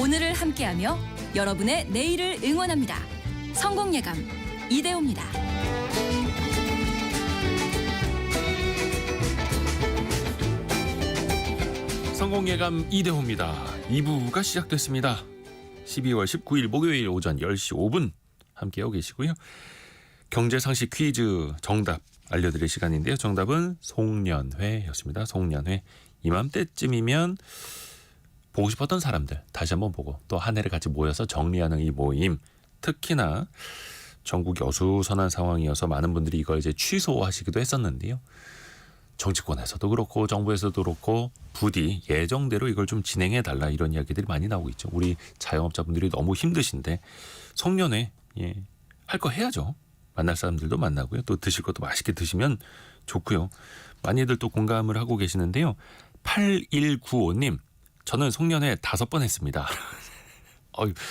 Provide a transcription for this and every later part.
오늘을 함께하며 여러분의 내일을 응원합니다. 성공예감 이대호입니다. 성공예감 이대호입니다. 2부가 시작됐습니다. 12월 19일 목요일 오전 10시 5분 함께하고 계시고요. 경제상식 퀴즈 정답 알려드릴 시간인데요. 정답은 송년회였습니다. 송년회. 이맘때쯤이면 보고 싶었던 사람들 다시 한번 보고 또 한 해를 같이 모여서 정리하는 이 모임. 특히나 전국이 어수선한 상황이어서 많은 분들이 이걸 이제 취소하시기도 했었는데요. 정치권에서도 그렇고 정부에서도 그렇고 부디 예정대로 이걸 좀 진행해달라 이런 이야기들이 많이 나오고 있죠. 우리 자영업자분들이 너무 힘드신데 송년회 할 거 해야죠. 만날 사람들도 만나고요. 또 드실 것도 맛있게 드시면 좋고요. 많이들 또 공감을 하고 계시는데요. 8195님 저는 송년회 5번 했습니다.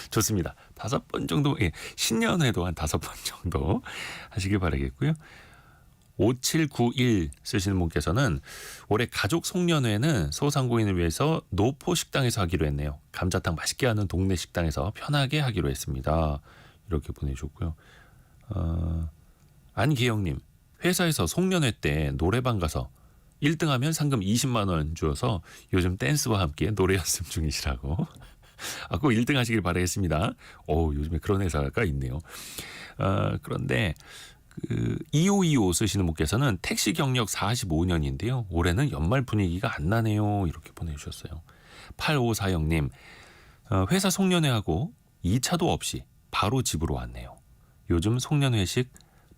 좋습니다. 5번 정도 신년회도 한 5번 정도 하시길 바라겠고요. 5791 쓰시는 분께서는 올해 가족 송년회는 소상공인을 위해서 노포 식당에서 하기로 했네요. 감자탕 맛있게 하는 동네 식당에서 편하게 하기로 했습니다. 이렇게 보내주셨고요. 안기영님 회사에서 송년회 때 노래방 가서 1등하면 상금 20만 원 주어서 요즘 댄스와 함께 노래 연습 중이시라고. 꼭 1등 하시길 바라겠습니다. 요즘에 그런 회사가 있네요. 그런데 2525 쓰시는 분께서는 택시 경력 45년인데요. 올해는 연말 분위기가 안 나네요. 이렇게 보내주셨어요. 8540님 회사 송년회하고 2차도 없이 바로 집으로 왔네요. 요즘 송년회식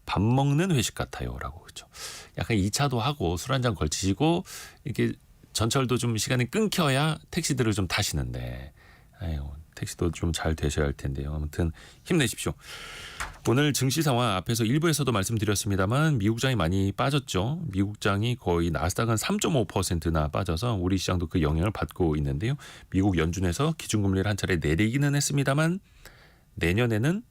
밥 먹는 회식 같아요. 라고 그렇죠. 약간 2차도 하고 술 한잔 걸치시고 이렇게 전철도 좀 시간이 끊겨야 택시들을 좀 타시는데 택시도 좀 잘 되셔야 할 텐데요. 아무튼 힘내십시오. 오늘 증시 상황 앞에서 1부에서도 말씀드렸습니다만 미국장이 많이 빠졌죠. 미국장이 거의 나스닥은 3.5%나 빠져서 우리 시장도 그 영향을 받고 있는데요. 미국 연준에서 기준금리를 한 차례 내리기는 했습니다만 내년에는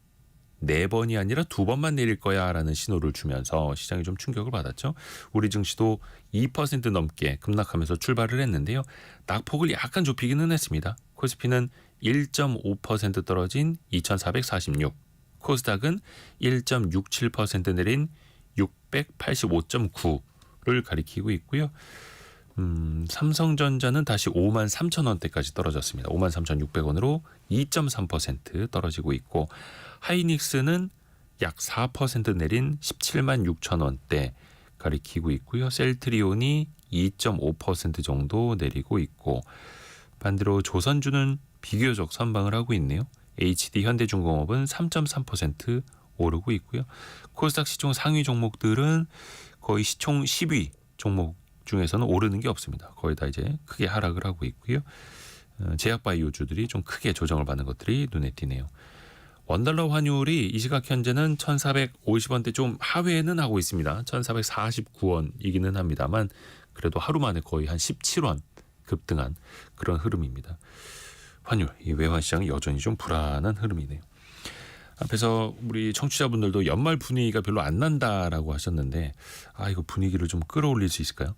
4번이 아니라 2번만 내릴 거야 라는 신호를 주면서 시장이 좀 충격을 받았죠. 우리 증시도 2% 넘게 급락하면서 출발을 했는데요. 낙폭을 약간 좁히기는 했습니다. 코스피는 1.5% 떨어진 2446, 코스닥은 1.67% 내린 685.9를 가리키고 있고요. 삼성전자는 다시 53,000원대까지 떨어졌습니다. 53,600원으로 2.3% 떨어지고 있고 하이닉스는 약 4% 내린 176,000원대 가리키고 있고요. 셀트리온이 2.5% 정도 내리고 있고 반대로 조선주는 비교적 선방을 하고 있네요. HD 현대중공업은 3.3% 오르고 있고요. 코스닥 시총 상위 종목들은 거의 시총 10위 종목 중에서는 오르는 게 없습니다. 거의 다 이제 크게 하락을 하고 있고요. 제약바이오주들이 좀 크게 조정을 받는 것들이 눈에 띄네요. 원달러 환율이 이 시각 현재는 1,450원대 좀 하회는 하고 있습니다. 1,449원이기는 합니다만 그래도 하루 만에 거의 한 17원 급등한 그런 흐름입니다. 환율, 이 외환시장이 여전히 좀 불안한 흐름이네요. 앞에서 우리 청취자분들도 연말 분위기가 별로 안 난다라고 하셨는데 이거 분위기를 좀 끌어올릴 수 있을까요?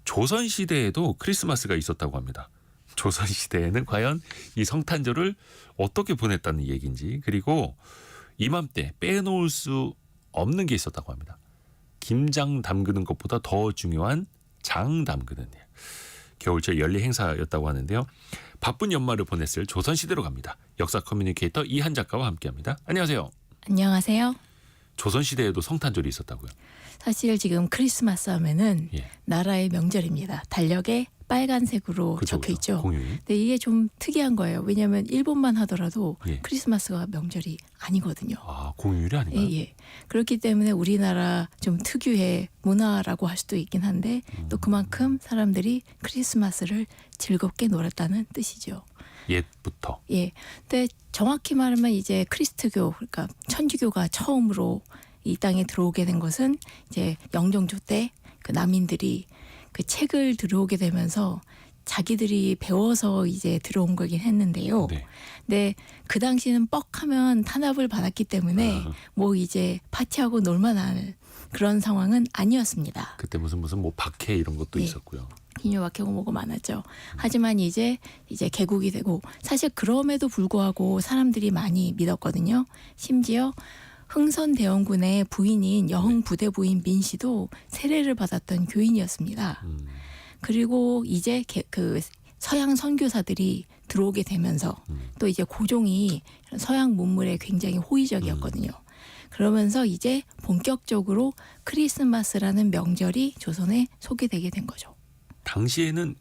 조선시대에도 크리스마스가 있었다고 합니다. 조선시대에는 과연 이 성탄절을 어떻게 보냈다는 얘기인지 그리고 이맘때 빼놓을 수 없는 게 있었다고 합니다. 김장 담그는 것보다 더 중요한 장 담그는 일. 겨울철 연례 행사였다고 하는데요. 바쁜 연말을 보냈을 조선시대로 갑니다. 역사 커뮤니케이터 이한 작가와 함께합니다. 안녕하세요. 안녕하세요. 조선시대에도 성탄절이 있었다고요? 사실 지금 크리스마스 하면은 나라의 명절입니다. 달력에 빨간색으로 적혀 있죠. 공휴일. 근데 이게 좀 특이한 거예요. 왜냐하면 일본만 하더라도 크리스마스가 명절이 아니거든요. 공휴일이 아닌가요? 예. 그렇기 때문에 우리나라 좀 특유의 문화라고 할 수도 있긴 한데 또 그만큼 사람들이 크리스마스를 즐겁게 놀았다는 뜻이죠. 옛부터. 근데 정확히 말하면 이제 크리스트교, 그러니까 천주교가 처음으로 이 땅에 들어오게 된 것은 이제 영종조 때 그 남인들이 그 책을 들어오게 되면서 자기들이 배워서 이제 들어온 거긴 했는데요. 근데 그 당시는 뻑하면 탄압을 받았기 때문에 뭐 이제 파티하고 놀만한 그런 상황은 아니었습니다. 그때 무슨 뭐 박해 이런 것도 있었고요. 기뉴박해고 뭐고 많았죠. 하지만 이제 개국이 되고 사실 그럼에도 불구하고 사람들이 많이 믿었거든요. 심지어 흥선대원군의 부인인 여흥 부대 부인 민 씨도 세례를 받았던 교인이었습니다. 그리고 이제 그 서양 선교사들이 들어오게 되면서 또 이제 고종이 서양 문물에 굉장히 호의적이었거든요. 그러면서 이제 본격적으로 크리스마스라는 명절이 조선에 소개되게 된 거죠. 당시에는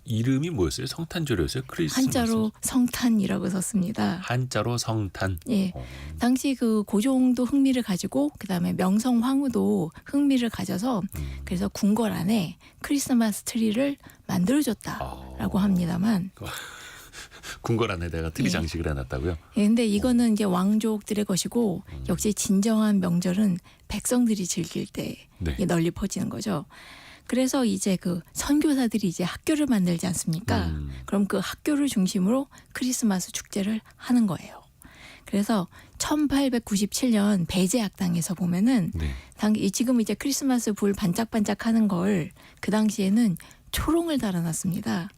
이름이 뭐였어요? 성탄절이었어요? 크리스마스. 한자로 성탄이라고 썼습니다. 한자로 성탄. 예. 당시 그 고종도 흥미를 가지고 그다음에 명성황후도 흥미를 가져서 그래서 궁궐 안에 크리스마스 트리를 만들어줬다라고 합니다만 궁궐 안에다가 트리 예. 장식을 해놨다고요? 예, 근데 이거는 이제 왕족들의 것이고 역시 진정한 명절은 백성들이 즐길 때 네. 널리 퍼지는 거죠. 그래서 이제 그 선교사들이 이제 학교를 만들지 않습니까? 그럼 그 학교를 중심으로 크리스마스 축제를 하는 거예요. 그래서 1897년 배제학당에서 보면은 네. 지금 이제 크리스마스 불 반짝반짝하는 걸 그 당시에는 초롱을 달아놨습니다.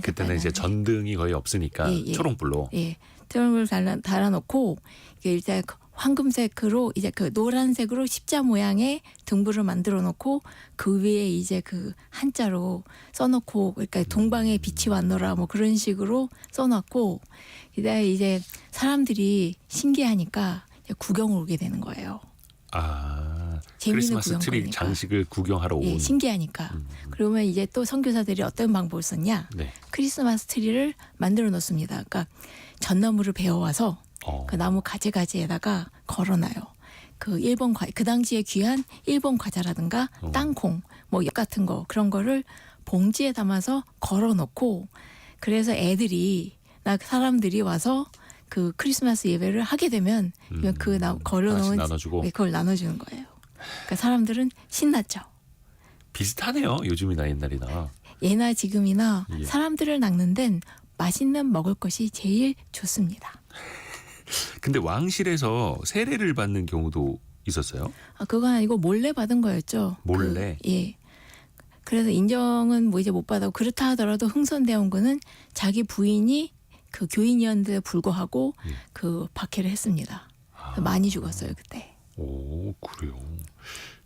그때는 이제 전등이 거의 없으니까 예, 예. 초롱불로. 예, 초롱을 달아놓고 이게 일단 황금색으로 이제 그 노란색으로 십자 모양의 등불을 만들어 놓고 그 위에 이제 그 한자로 써놓고 그러니까 동방의 빛이 왔노라 뭐 그런 식으로 써놨고 이제 사람들이 신기하니까 구경을 오게 되는 거예요. 재미있는 크리스마스 트리 구경거리니까. 장식을 구경하러 온. 예, 신기하니까. 그러면 이제 또 선교사들이 어떤 방법을 썼냐? 네. 크리스마스 트리를 만들어 놓습니다. 그러니까 전나무를 베어와서 그 나무 가지가지에다가 걸어놔요. 그 일본 그 당시에 귀한 일본 과자라든가 땅콩, 뭐 엿 같은 거 그런 거를 봉지에 담아서 걸어놓고 그래서 사람들이 와서 그 크리스마스 예배를 하게 되면 그 걸어놓은 나눠주고. 그걸 나눠주는 거예요. 그러니까 사람들은 신났죠. 비슷하네요. 요즘이나 옛날이나. 예나 지금이나 예. 사람들을 낚는 데는 맛있는 먹을 것이 제일 좋습니다. 근데 왕실에서 세례를 받는 경우도 있었어요? 그건 아니고 몰래 받은 거였죠. 몰래? 예. 그래서 인정은 뭐 이제 못 받았고 그렇다 하더라도 흥선대원군은 자기 부인이 그 교인이었는데 불구하고 예. 그 박해를 했습니다. 많이 죽었어요 그때. 오, 그래요.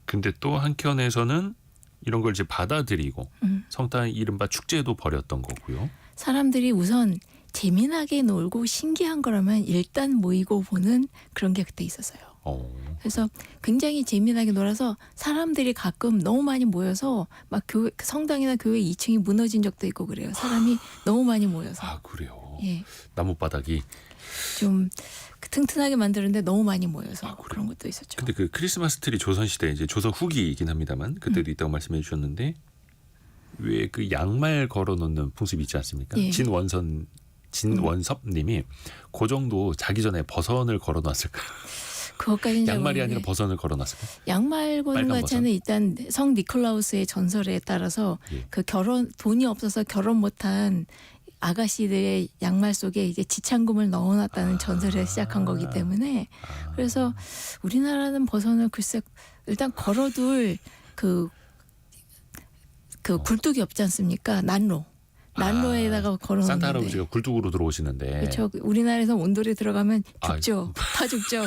근데 또 한켠에서는 이런 걸 이제 받아들이고 성탄 이른바 축제도 벌였던 거고요. 사람들이 우선 재미나게 놀고 신기한 거라면 일단 모이고 보는 그런 게 그때 있었어요. 그래서 굉장히 재미나게 놀아서 사람들이 가끔 너무 많이 모여서 막 성당이나 교회 2층이 무너진 적도 있고 그래요. 사람이 너무 많이 모여서. 그래요. 예. 나뭇바닥이. 좀 튼튼하게 만드는데 너무 많이 모여서 그런 것도 있었죠. 근데 그 크리스마스 트리 조선시대 이제 조선 후기이긴 합니다만 그때도 있다고 말씀해 주셨는데 왜 그 양말 걸어놓는 풍습이 있지 않습니까? 예. 진원섭님이 그 정도 자기 전에 버선을 걸어놨을까? 그것까지는 양말이 아니라 버선을 걸어놨을까? 양말 거는 빨간 자체는 일단 성 니콜라우스의 전설에 따라서 예. 그 돈이 없어서 결혼 못한 아가씨들의 양말 속에 이제 지창금을 넣어놨다는 전설에 시작한 거기 때문에 그래서 우리나라는 버선을 글쎄 일단 걸어둘 그 굴뚝이 없지 않습니까? 난로에다가 걸어놓는데 산타 할아버지가 굴뚝으로 들어오시는데 그렇죠. 우리나라에서 온돌에 들어가면 죽죠. 다 죽죠.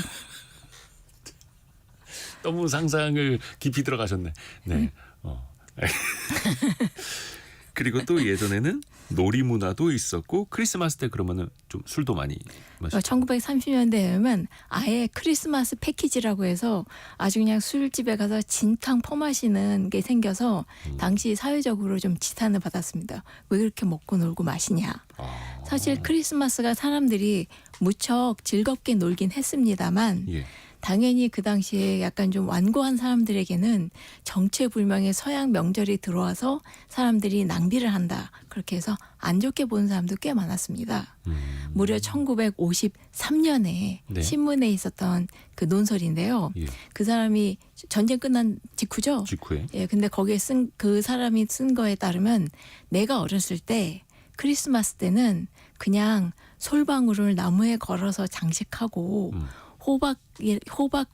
너무 상상을 깊이 들어가셨네. 네. 그리고 또 예전에는 놀이 문화도 있었고 크리스마스 때 그러면은 좀 술도 많이 마셨죠. 1930년대에는 아예 크리스마스 패키지라고 해서 아주 그냥 술집에 가서 진탕 퍼마시는 게 생겨서 당시 사회적으로 좀 지탄을 받았습니다. 왜 그렇게 먹고 놀고 마시냐. 사실 크리스마스가 사람들이 무척 즐겁게 놀긴 했습니다만 예. 당연히 그 당시에 약간 좀 완고한 사람들에게는 정체불명의 서양 명절이 들어와서 사람들이 낭비를 한다. 그렇게 해서 안 좋게 보는 사람도 꽤 많았습니다. 무려 1953년에 네. 신문에 있었던 그 논설인데요. 예. 그 사람이 전쟁 끝난 직후죠. 직후에. 예, 근데 거기에 그 사람이 쓴 거에 따르면 내가 어렸을 때 크리스마스 때는 그냥 솔방울을 나무에 걸어서 장식하고 호박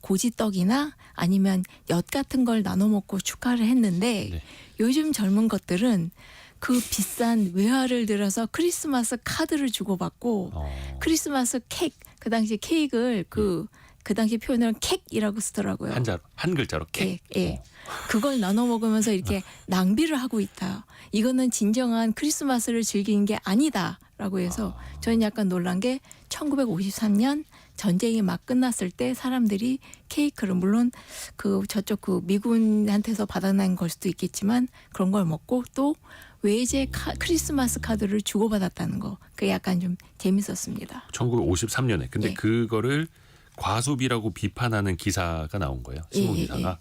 고지떡이나 아니면 엿 같은 걸 나눠 먹고 축하를 했는데 네. 요즘 젊은 것들은 그 비싼 외화를 들어서 크리스마스 카드를 주고받고 크리스마스 케이크 그 당시 케이크를 그 당시 표현을 캑이라고 쓰더라고요. 한 글자로 캑. 예, 예. 그걸 나눠 먹으면서 이렇게 낭비를 하고 있다. 이거는 진정한 크리스마스를 즐기는 게 아니다라고 해서 저는 약간 놀란 게 1953년 전쟁이 막 끝났을 때 사람들이 케이크를 물론 그 저쪽 그 미군한테서 받아낸 걸 수도 있겠지만 그런 걸 먹고 또 외제 크리스마스 카드를 주고받았다는 거. 그게 약간 좀 재밌었습니다. 1953년에. 근데 예. 그거를 과소비라고 비판하는 기사가 나온 거예요. 신문 예, 예, 기사가.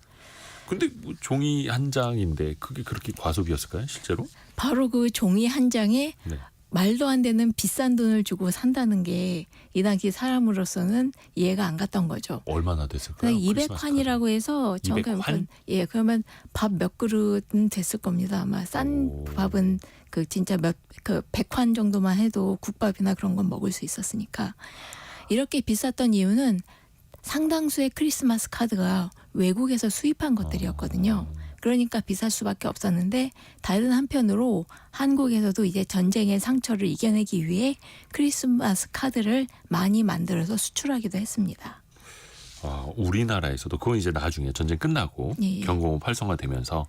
근데 뭐 종이 한 장인데 그게 그렇게 과소비였을까요? 실제로? 바로 그 종이 한 장에 네. 말도 안 되는 비싼 돈을 주고 산다는 게 이 당시 사람으로서는 이해가 안 갔던 거죠. 얼마나 됐을까요? 그냥 200환이라고 해서 200환? 예, 그러면 밥 몇 그릇은 됐을 겁니다. 아마 싼 오. 밥은 그 진짜 그 100환 정도만 해도 국밥이나 그런 건 먹을 수 있었으니까. 이렇게 비쌌던 이유는 상당수의 크리스마스 카드가 외국에서 수입한 것들이었거든요. 그러니까 비쌀 수밖에 없었는데 다른 한편으로 한국에서도 이제 전쟁의 상처를 이겨내기 위해 크리스마스 카드를 많이 만들어서 수출하기도 했습니다. 우리나라에서도 그건 이제 나중에 전쟁 끝나고 예, 예. 경공업 활성화되면서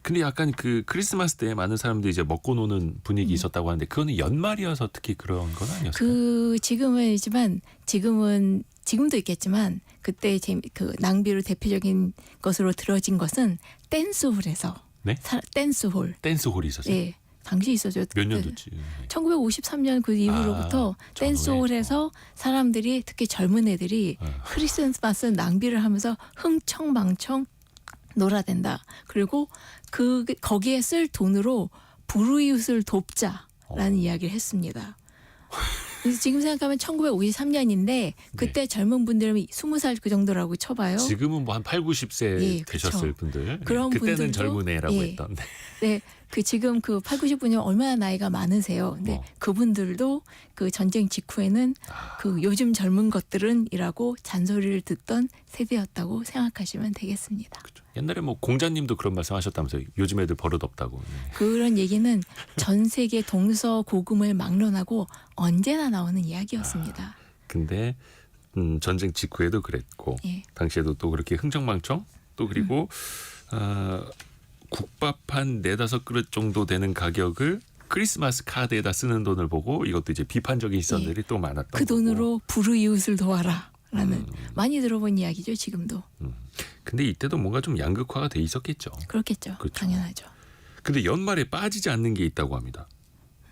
근데 약간 그 크리스마스 때 많은 사람들이 이제 먹고 노는 분위기 있었다고 하는데 그거는 연말이어서 특히 그런 건 아니었어요? 그 지금도 있겠지만 그때 그 낭비로 대표적인 것으로 들어진 것은 댄스홀에서 네? 댄스홀. 댄스홀이 있었어요? 예. 당시 있었죠. 몇 년도지? 1953년 그 이후로부터 댄스홀에서 사람들이 특히 젊은 애들이 크리스마스 낭비를 하면서 흥청망청 놀아댄다. 그리고 거기에 쓸 돈으로 불우이웃을 돕자라는 이야기를 했습니다. 그래서 지금 생각하면 1953년인데 그때 네. 젊은 분들은 20살 그 정도라고 쳐봐요. 지금은 뭐 한 8, 90세 예, 되셨을 그쵸. 분들. 그런 그때는 분들도, 젊은 애라고 예. 했던. 네, 그 지금 그 8, 90분이 얼마나 나이가 많으세요. 근데 그분들도 그 전쟁 직후에는 그 요즘 젊은 것들은이라고 잔소리를 듣던 세대였다고 생각하시면 되겠습니다. 그렇죠. 옛날에 뭐 공자님도 그런 말씀하셨다면서요. 요즘 애들 버릇 없다고. 네. 그런 얘기는 전 세계 동서고금을 막론하고 언제나 나오는 이야기였습니다. 근데 전쟁 직후에도 그랬고 예. 당시에도 또 그렇게 흥청망청 또 그리고 국밥 한 4-5그릇 정도 되는 가격을 크리스마스 카드에다 쓰는 돈을 보고 이것도 이제 비판적인 시선들이 또 많았던 그 돈으로 거고. 불우이웃을 도와라라는 많이 들어본 이야기죠. 지금도. 근데 이때도 뭔가 좀 양극화가 돼 있었겠죠. 그렇겠죠. 그렇죠. 당연하죠. 근데 연말에 빠지지 않는 게 있다고 합니다.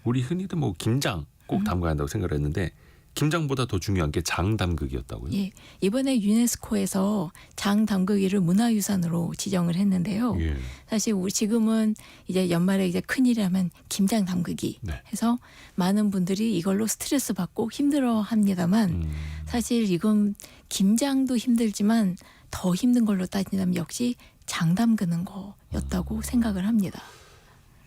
우리 흔히들 뭐 김장 꼭 담가야 한다고 생각을 했는데 김장보다 더 중요한 게 장담극이었다고요. 예, 이번에 유네스코에서 장담그기를 문화유산으로 지정을 했는데요. 예. 사실 우리 지금은 이제 연말에 이제 큰일이라면 김장 담그기 네. 해서 많은 분들이 이걸로 스트레스 받고 힘들어합니다만 사실 이건 김장도 힘들지만 더 힘든 걸로 따진다면 역시 장 담그는 거였다고 생각을 합니다.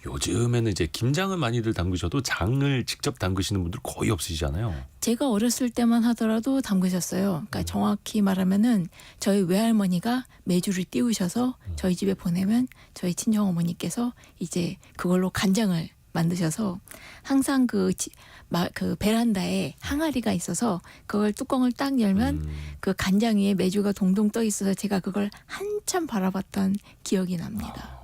요즘에는 이제 김장은 많이들 담그셔도 장을 직접 담그시는 분들 거의 없으시잖아요. 제가 어렸을 때만 하더라도 담그셨어요. 그러니까 정확히 말하면은 저희 외할머니가 메주를 띄우셔서 저희 집에 보내면 저희 친정 어머니께서 이제 그걸로 간장을 만드셔서 항상 그 베란다에 항아리가 있어서 그걸 뚜껑을 딱 열면 그 간장 위에 메주가 동동 떠 있어서 제가 그걸 한참 바라봤던 기억이 납니다.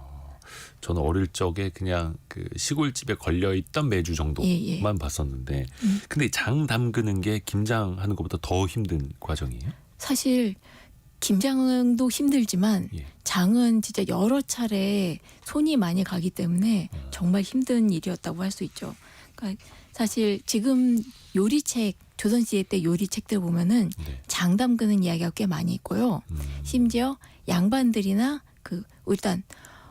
저는 어릴 적에 그냥 그 시골집에 걸려있던 메주 정도만 봤었는데 근데 장 담그는 게 김장하는 것보다 더 힘든 과정이에요? 사실 김장도 힘들지만 예. 장은 진짜 여러 차례 손이 많이 가기 때문에 정말 힘든 일이었다고 할 수 있죠. 그러니까 사실 지금 요리책 조선시대 때 요리책들 보면은 네. 장 담그는 이야기가 꽤 많이 있고요. 심지어 양반들이나 일단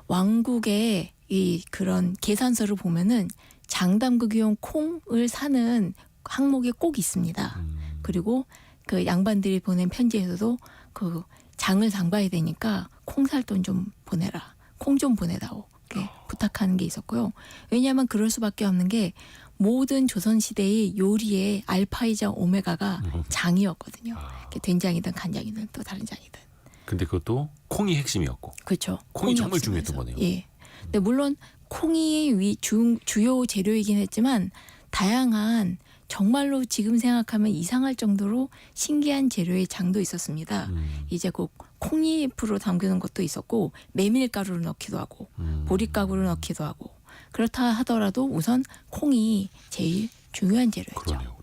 왕국의 이 그런 계산서를 보면은 장 담그기용 콩을 사는 항목이 꼭 있습니다. 그리고 그 양반들이 보낸 편지에서도 그 장을 담가야 되니까 콩 살 돈 좀 보내라. 콩 좀 보내다오. 이렇게 부탁하는 게 있었고요. 왜냐하면 그럴 수밖에 없는 게 모든 조선시대의 요리의 알파이자 오메가가 장이었거든요. 된장이든 간장이든 또 다른 장이든. 근데 그것도 콩이 핵심이었고 그렇죠. 콩이 정말 없으면서. 중요했던 거네요. 예. 근데 물론 콩이 주요 재료이긴 했지만 다양한 정말로 지금 생각하면 이상할 정도로 신기한 재료의 장도 있었습니다. 이제 그 콩잎으로 담그는 것도 있었고 메밀가루를 넣기도 하고 보리가루를 넣기도 하고 그렇다 하더라도 우선 콩이 제일 중요한 재료였죠. 그러네요.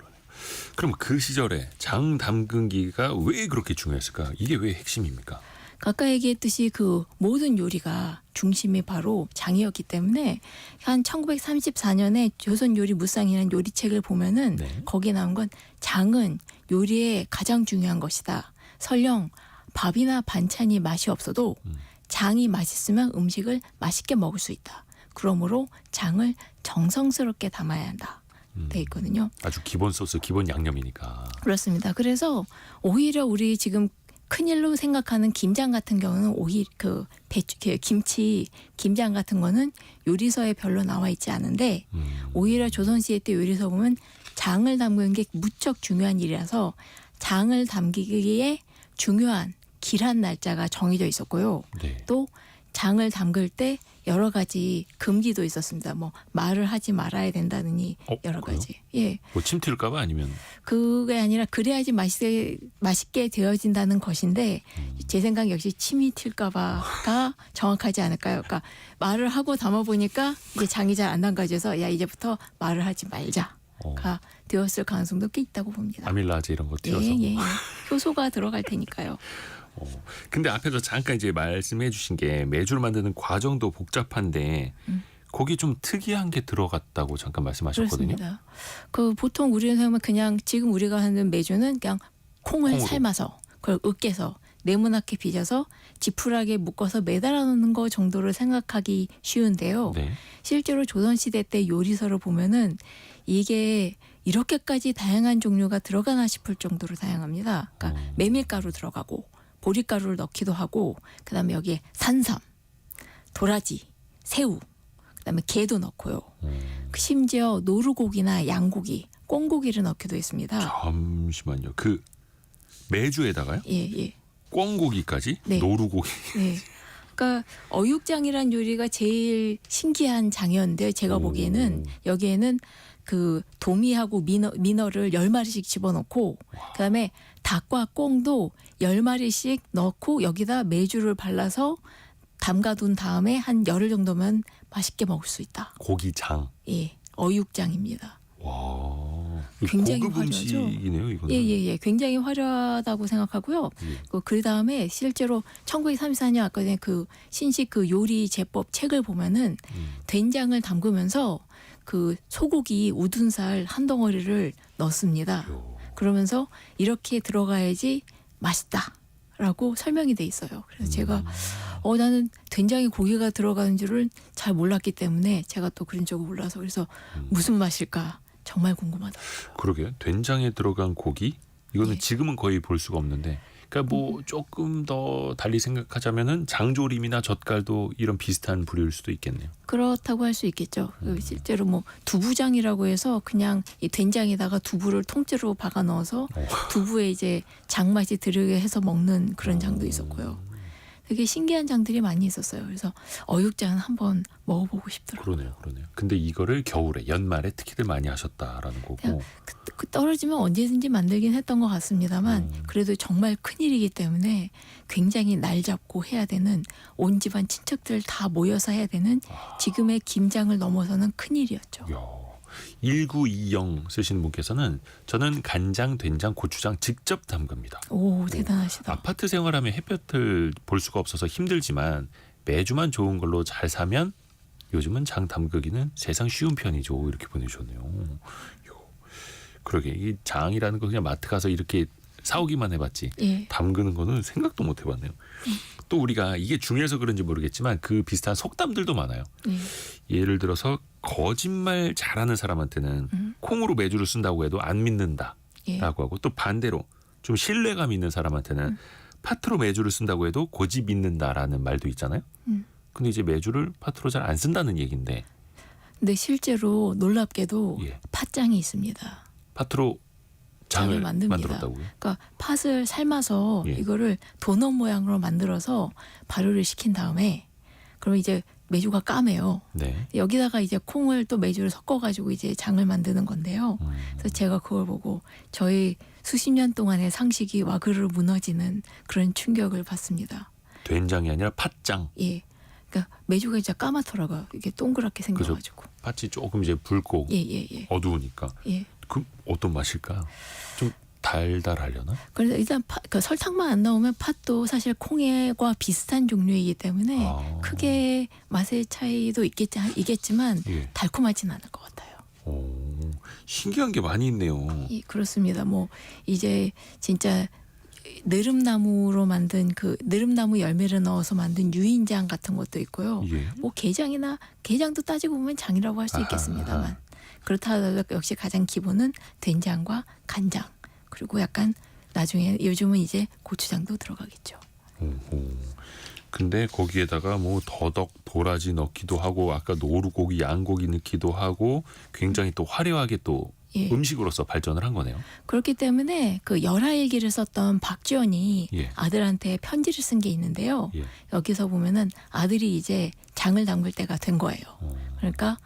그럼 그 시절에 장 담근기가 왜 그렇게 중요했을까? 이게 왜 핵심입니까? 아까 얘기했듯이 그 모든 요리가 중심이 바로 장이었기 때문에 한 1934년에 조선 요리 무쌍이라는 요리책을 보면은 네. 거기에 나온 건 장은 요리에 가장 중요한 것이다. 설령 밥이나 반찬이 맛이 없어도 장이 맛있으면 음식을 맛있게 먹을 수 있다. 그러므로 장을 정성스럽게 담아야 한다. 돼 있거든요. 아주 기본 소스, 기본 양념이니까. 그렇습니다. 그래서 오히려 우리 지금 큰일로 생각하는 김장 같은 경우는 오히려 그 김치, 김장 같은 거는 요리서에 별로 나와 있지 않은데 오히려 조선시대 때 요리서 보면 장을 담그는 게 무척 중요한 일이라서 장을 담기기에 중요한 길한 날짜가 정해져 있었고요. 네. 또 장을 담글 때 여러 가지 금기도 있었습니다. 뭐 말을 하지 말아야 된다느니 여러 그래요? 가지. 예. 뭐 침 튈까봐 아니면 그게 아니라 그래야지 맛있게 되어진다는 것인데 제 생각 역시 침이 튈까봐가 정확하지 않을까요? 그러니까 말을 하고 담아 보니까 이제 장이 잘 안 담가져서 야 이제부터 말을 하지 말자가 되었을 가능성도 꽤 있다고 봅니다. 아밀라제 이런 거 튀어서. 예. 효소가 들어갈 테니까요. 근데 앞에서 잠깐 이제 말씀해 주신 게 메주를 만드는 과정도 복잡한데 거기 좀 특이한 게 들어갔다고 잠깐 말씀하셨거든요. 그렇습니다. 그 보통 우리는 생각하면 그냥 지금 우리가 하는 메주는 그냥 콩을 콩으로. 삶아서 그걸 으깨서 네모나게 빚어서 지푸라기에 묶어서 매달아 놓는 거 정도로 생각하기 쉬운데요. 네. 실제로 조선시대 때 요리서를 보면은 이게 이렇게까지 다양한 종류가 들어가나 싶을 정도로 다양합니다. 그러니까 메밀가루 들어가고 보리가루를 넣기도 하고 그다음에 여기에 산삼, 도라지, 새우, 그다음에 게도 넣고요. 심지어 노루고기나 양고기, 꿩고기를 넣기도 했습니다. 잠시만요. 그 메주에다가요? 예. 꿩고기까지? 네. 노루고기. 네. 그러니까 어육장이란 요리가 제일 신기한 장이었는데 제가 보기에는 여기에는 그 도미하고 민어를 10마리씩 집어넣고 그다음에 닭과 꿩도 10마리씩 넣고 여기다 메주를 발라서 담가둔 다음에 한 열흘 정도면 맛있게 먹을 수 있다. 고기장. 예, 어육장입니다. 와. 굉장히 고급 화려하죠. 음식이네요, 이거는. 예. 굉장히 화려하다고 생각하고요. 그 다음에 실제로 1934년 아까 전에 그 신식 그 요리 제법 책을 보면은 된장을 담그면서 그 소고기 우둔살 한 덩어리를 넣습니다. 그러면서 이렇게 들어가야지 맛있다라고 설명이 돼 있어요. 그래서 제가 나는 된장에 고기가 들어가는 줄을 잘 몰랐기 때문에 제가 또 그런 적을 몰라서 그래서 무슨 맛일까 정말 궁금하다. 그러게 된장에 들어간 고기 이거는 예. 지금은 거의 볼 수가 없는데 그러니까 뭐 조금 더 달리 생각하자면은 장조림이나 젓갈도 이런 비슷한 부류일 수도 있겠네요. 그렇다고 할 수 있겠죠. 실제로 뭐 두부장이라고 해서 그냥 이 된장에다가 두부를 통째로 박아 넣어서 두부에 이제 장맛이 들게 해서 먹는 그런 장도 있었고요. 되게 신기한 장들이 많이 있었어요. 그래서 어육장은 한번 먹어보고 싶더라고요. 그러네요. 근데 이거를 겨울에 연말에 특히들 많이 하셨다라는 거고. 그 떨어지면 언제든지 만들긴 했던 것 같습니다만 그래도 정말 큰일이기 때문에 굉장히 날 잡고 해야 되는 온 집안 친척들 다 모여서 해야 되는 지금의 김장을 넘어서는 큰일이었죠. 이야. 1920 쓰시는 분께서는 저는 간장, 된장, 고추장 직접 담급니다. 오 대단하시다. 아파트 생활하면 햇볕을 볼 수가 없어서 힘들지만 메주만 좋은 걸로 잘 사면 요즘은 장 담그기는 세상 쉬운 편이죠. 이렇게 보내주셨네요. 그러게 이 장이라는 거 그냥 마트 가서 이렇게 사오기만 해봤지 예. 담그는 거는 생각도 못 해봤네요. 또 우리가 이게 중요해서 그런지 모르겠지만 그 비슷한 속담들도 많아요. 예. 예를 들어서 거짓말 잘하는 사람한테는 콩으로 메주를 쓴다고 해도 안 믿는다라고 예. 하고 또 반대로 좀 신뢰감 있는 사람한테는 파트로 메주를 쓴다고 해도 고집 믿는다라는 말도 있잖아요. 근데 이제 메주를 파트로 잘 안 쓴다는 얘기인데 근데 실제로 놀랍게도 예. 팥장이 있습니다. 파트로 장을 만듭니다. 만들었다고요? 그러니까 팥을 삶아서 예. 이거를 도넛 모양으로 만들어서 발효를 시킨 다음에 그럼 이제 메주가 까매요. 네. 여기다가 이제 콩을 또 메주를 섞어가지고 이제 장을 만드는 건데요. 그래서 제가 그걸 보고 저희 수십 년 동안의 상식이 와그르르 무너지는 그런 충격을 받습니다. 된장이 아니라 팥장. 예. 그러니까 메주가 진짜 까맣더라고요. 이게 동그랗게 생겨가지고. 팥이 조금 이제 붉고 예. 어두우니까. 예. 그 어떤 맛일까요? 좀 달달하려나? 그래서 일단 그 설탕만 안 넣으면 팥도 사실 콩과 비슷한 종류이기 때문에 아. 크게 맛의 차이도 있겠지만 예. 달콤하진 않을 것 같아요. 오, 신기한 게 많이 있네요. 그렇습니다. 뭐 이제 진짜 느릅나무로 만든 그 느릅나무 열매를 넣어서 만든 유인장 같은 것도 있고요. 예. 뭐 게장도 따지고 보면 장이라고 할 수 있겠습니다만 아하. 그렇다 하더라도 역시 가장 기본은 된장과 간장 그리고 약간 나중에 요즘은 이제 고추장도 들어가겠죠. 오호. 근데 거기에다가 뭐 더덕, 도라지 넣기도 하고 아까 노루고기, 양고기 넣기도 하고 굉장히 또 화려하게 또 예. 음식으로서 발전을 한 거네요. 그렇기 때문에 그 열하일기를 썼던 박지원이 예. 아들한테 편지를 쓴 게 있는데요. 예. 여기서 보면은 아들이 이제 장을 담글 때가 된 거예요. 그러니까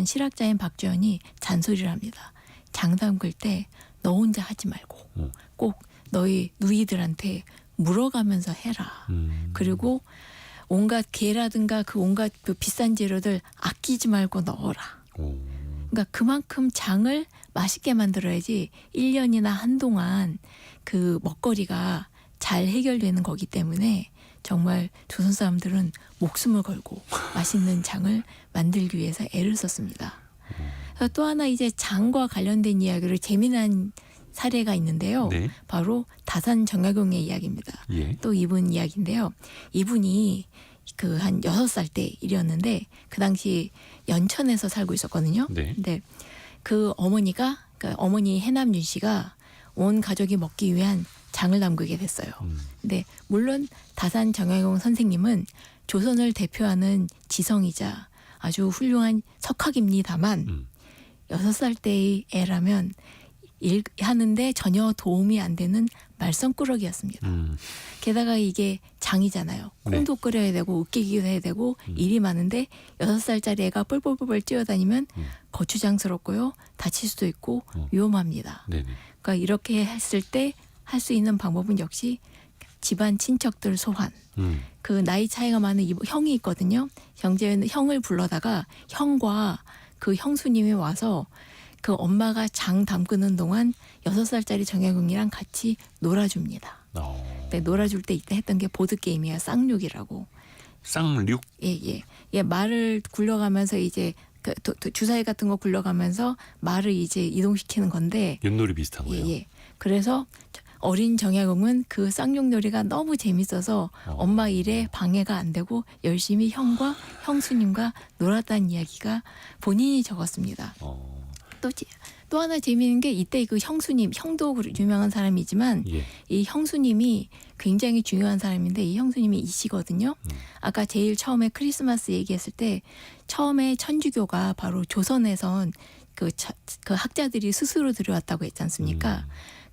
실학자인 박지원이 잔소리를 합니다. 장 담글 때 너 혼자 하지 말고 꼭 너희 누이들한테 물어가면서 해라. 그리고 온갖 게라든가 그 온갖 그 비싼 재료들 아끼지 말고 넣어라. 그러니까 그만큼 장을 맛있게 만들어야지 1년이나 한동안 그 먹거리가 잘 해결되는 거기 때문에 정말 조선 사람들은 목숨을 걸고 맛있는 장을 만들기 위해서 애를 썼습니다. 또 하나 이제 장과 관련된 이야기로 재미난 사례가 있는데요. 네. 바로 다산 정약용의 이야기입니다. 예. 또 이분 이야기인데요. 이분이 그 한 6살 때 일이었는데 그 당시 연천에서 살고 있었거든요. 네. 근데 그 어머니 해남윤 씨가 온 가족이 먹기 위한 장을 담그게 됐어요. 근데 물론 다산 정약용 선생님은 조선을 대표하는 지성이자 아주 훌륭한 석학입니다만 6살 때의 애라면 하는데 전혀 도움이 안 되는 말썽꾸러기였습니다. 게다가 이게 장이잖아요. 콩도 끓여야 되고 으깨기도 해야 되고 일이 많은데 6살짜리 애가 뻘뻘뻘 뛰어다니면 거추장스럽고요. 다칠 수도 있고 위험합니다. 네네. 그러니까 이렇게 했을 때 할 수 있는 방법은 역시 집안 친척들 소환. 그 나이 차이가 많은 형이 있거든요. 형을 불러다가 형과 그 형수님이 와서 그 엄마가 장 담그는 동안 6살짜리 정약용이랑 같이 놀아줍니다. 네, 놀아줄 때 이때 했던 게 보드게임이에요. 쌍육이라고. 쌍육? 예, 말을 굴려가면서 이제 그 주사위 같은 거 굴려가면서 말을 이제 이동시키는 건데. 윷놀이 비슷한 거예요. 예. 그래서 어린 정약용은 그 쌍용놀이가 너무 재밌어서 엄마 일에 방해가 안 되고 열심히 형과 형수님과 놀았다는 이야기가 본인이 적었습니다. 또 하나 재미있는 게 이때 그 형도 유명한 사람이지만 예. 이 형수님이 굉장히 중요한 사람인데 이 형수님이 이씨거든요. 아까 제일 처음에 크리스마스 얘기했을 때 처음에 천주교가 바로 조선에선 그 학자들이 스스로 들여왔다고 했지 않습니까?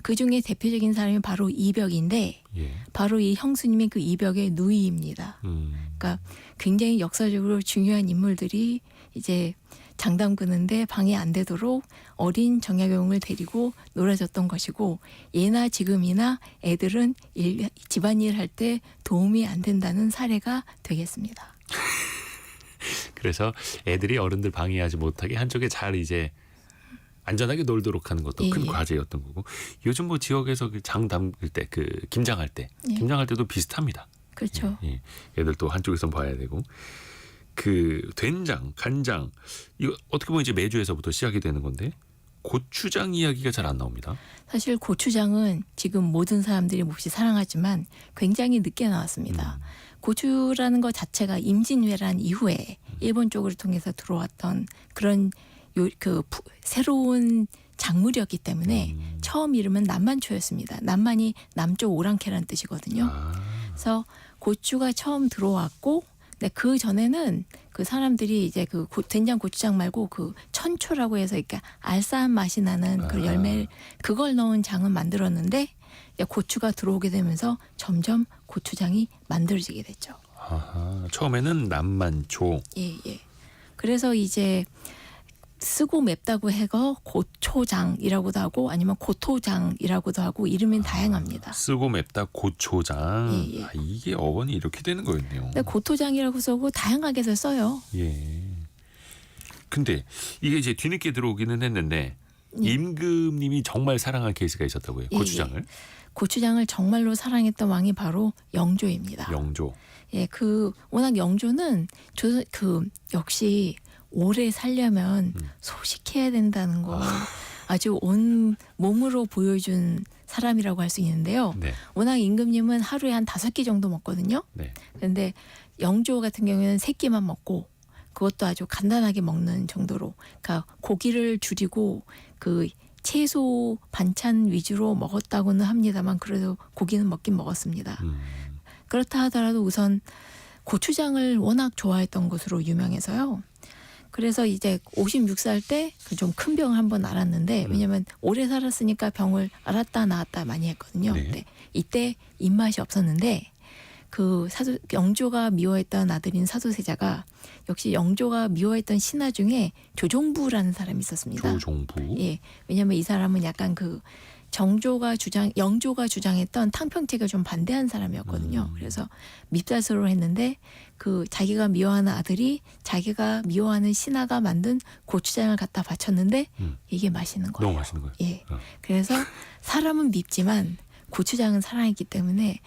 그 중에 대표적인 사람이 바로 이벽인데 예. 바로 이 형수님이 그 이벽의 누이입니다. 그러니까 굉장히 역사적으로 중요한 인물들이 이제 장 담그는데 방해 안 되도록 어린 정약용을 데리고 놀아줬던 것이고 예나 지금이나 애들은 집안일 할 때 도움이 안 된다는 사례가 되겠습니다. 그래서 애들이 어른들 방해하지 못하게 한쪽에 잘 이제 안전하게 놀도록 하는 것도 큰 과제였던 거고 요즘 뭐 지역에서 그 장 담글 때 그 김장할 때도 비슷합니다. 그렇죠. 예. 애들 또 한쪽에서 봐야 되고 그 된장, 간장 이거 어떻게 보면 이제 메주에서부터 시작이 되는 건데 고추장 이야기가 잘 안 나옵니다. 사실 고추장은 지금 모든 사람들이 몹시 사랑하지만 굉장히 늦게 나왔습니다. 고추라는 것 자체가 임진왜란 이후에 일본 쪽을 통해서 들어왔던 그런 새로운 작물이었기 때문에 처음 이름은 남만초였습니다. 남만이 남쪽 오랑캐라는 뜻이거든요. 그래서 고추가 처음 들어왔고 근데 그 전에는 그 사람들이 이제 그 된장 고추장 말고 그 천초라고 해서 이렇게 알싸한 맛이 나는 그 열매 그걸 넣은 장은 만들었는데 고추가 들어오게 되면서 점점 고추장이 만들어지게 됐죠. 아하, 처음에는 남만초. 예, 예. 그래서 이제 쓰고 맵다고 해서 고초장이라고도 하고 아니면 고토장이라고도 하고 이름은 다양합니다. 쓰고 맵다 고초장. 예, 예. 아, 이게 어원이 이렇게 되는 거였네요. 근데 고토장이라고 써고 다양하게도 써요. 예. 근데 이게 이제 뒤늦게 들어오기는 했는데 예. 임금님이 정말 사랑한 케이스가 있었다고요. 예, 고추장을. 고추장을 정말로 사랑했던 왕이 바로 영조입니다. 영조. 예, 워낙 영조는 역시 오래 살려면 소식해야 된다는 거 아주 온 몸으로 보여준 사람이라고 할 수 있는데요. 네. 워낙 임금님은 하루에 한 5끼 정도 먹거든요. 네. 그런데 영조 같은 경우에는 3끼만 먹고 그것도 아주 간단하게 먹는 정도로 그러니까 고기를 줄이고 그 채소 반찬 위주로 먹었다고는 합니다만 그래도 고기는 먹긴 먹었습니다. 그렇다 하더라도 우선 고추장을 워낙 좋아했던 것으로 유명해서요. 그래서 이제 56살 때 좀 큰 병을 한번 앓았는데 왜냐면 오래 살았으니까 병을 앓았다 나았다 많이 했거든요. 네. 근데 이때 입맛이 없었는데 그 영조가 미워했던 아들인 사도세자가 역시 영조가 미워했던 신하 중에 조종부라는 사람이 있었습니다. 조종부. 예, 왜냐하면 이 사람은 약간 영조가 주장했던 탕평책을 좀 반대한 사람이었거든요. 그래서 밉살스러워 했는데 자기가 미워하는 아들이 자기가 미워하는 신하가 만든 고추장을 갖다 바쳤는데 이게 맛있는 거예요. 너무 맛있는 거예요. 예, 그래서 사람은 밉지만 고추장은 사랑했기 때문에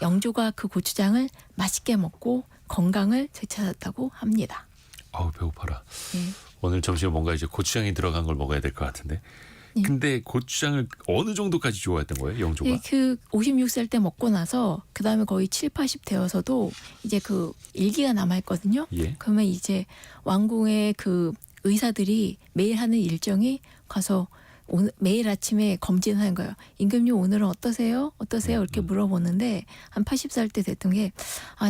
영조가 그 고추장을 맛있게 먹고 건강을 되찾았다고 합니다. 아우 배고파라. 예. 오늘 점심에 뭔가 이제 고추장이 들어간 걸 먹어야 될 것 같은데. 예. 근데 고추장을 어느 정도까지 좋아했던 거예요, 영조가? 예, 56살 때 먹고 나서 그 다음에 거의 7, 80 되어서도 이제 일기가 남아있거든요. 예. 그러면 이제 왕궁의 의사들이 매일 하는 일정이 가서 매일 아침에 검진하는 거예요. 임금님 오늘은 어떠세요? 이렇게 물어보는데 한 80살 때 됐던 게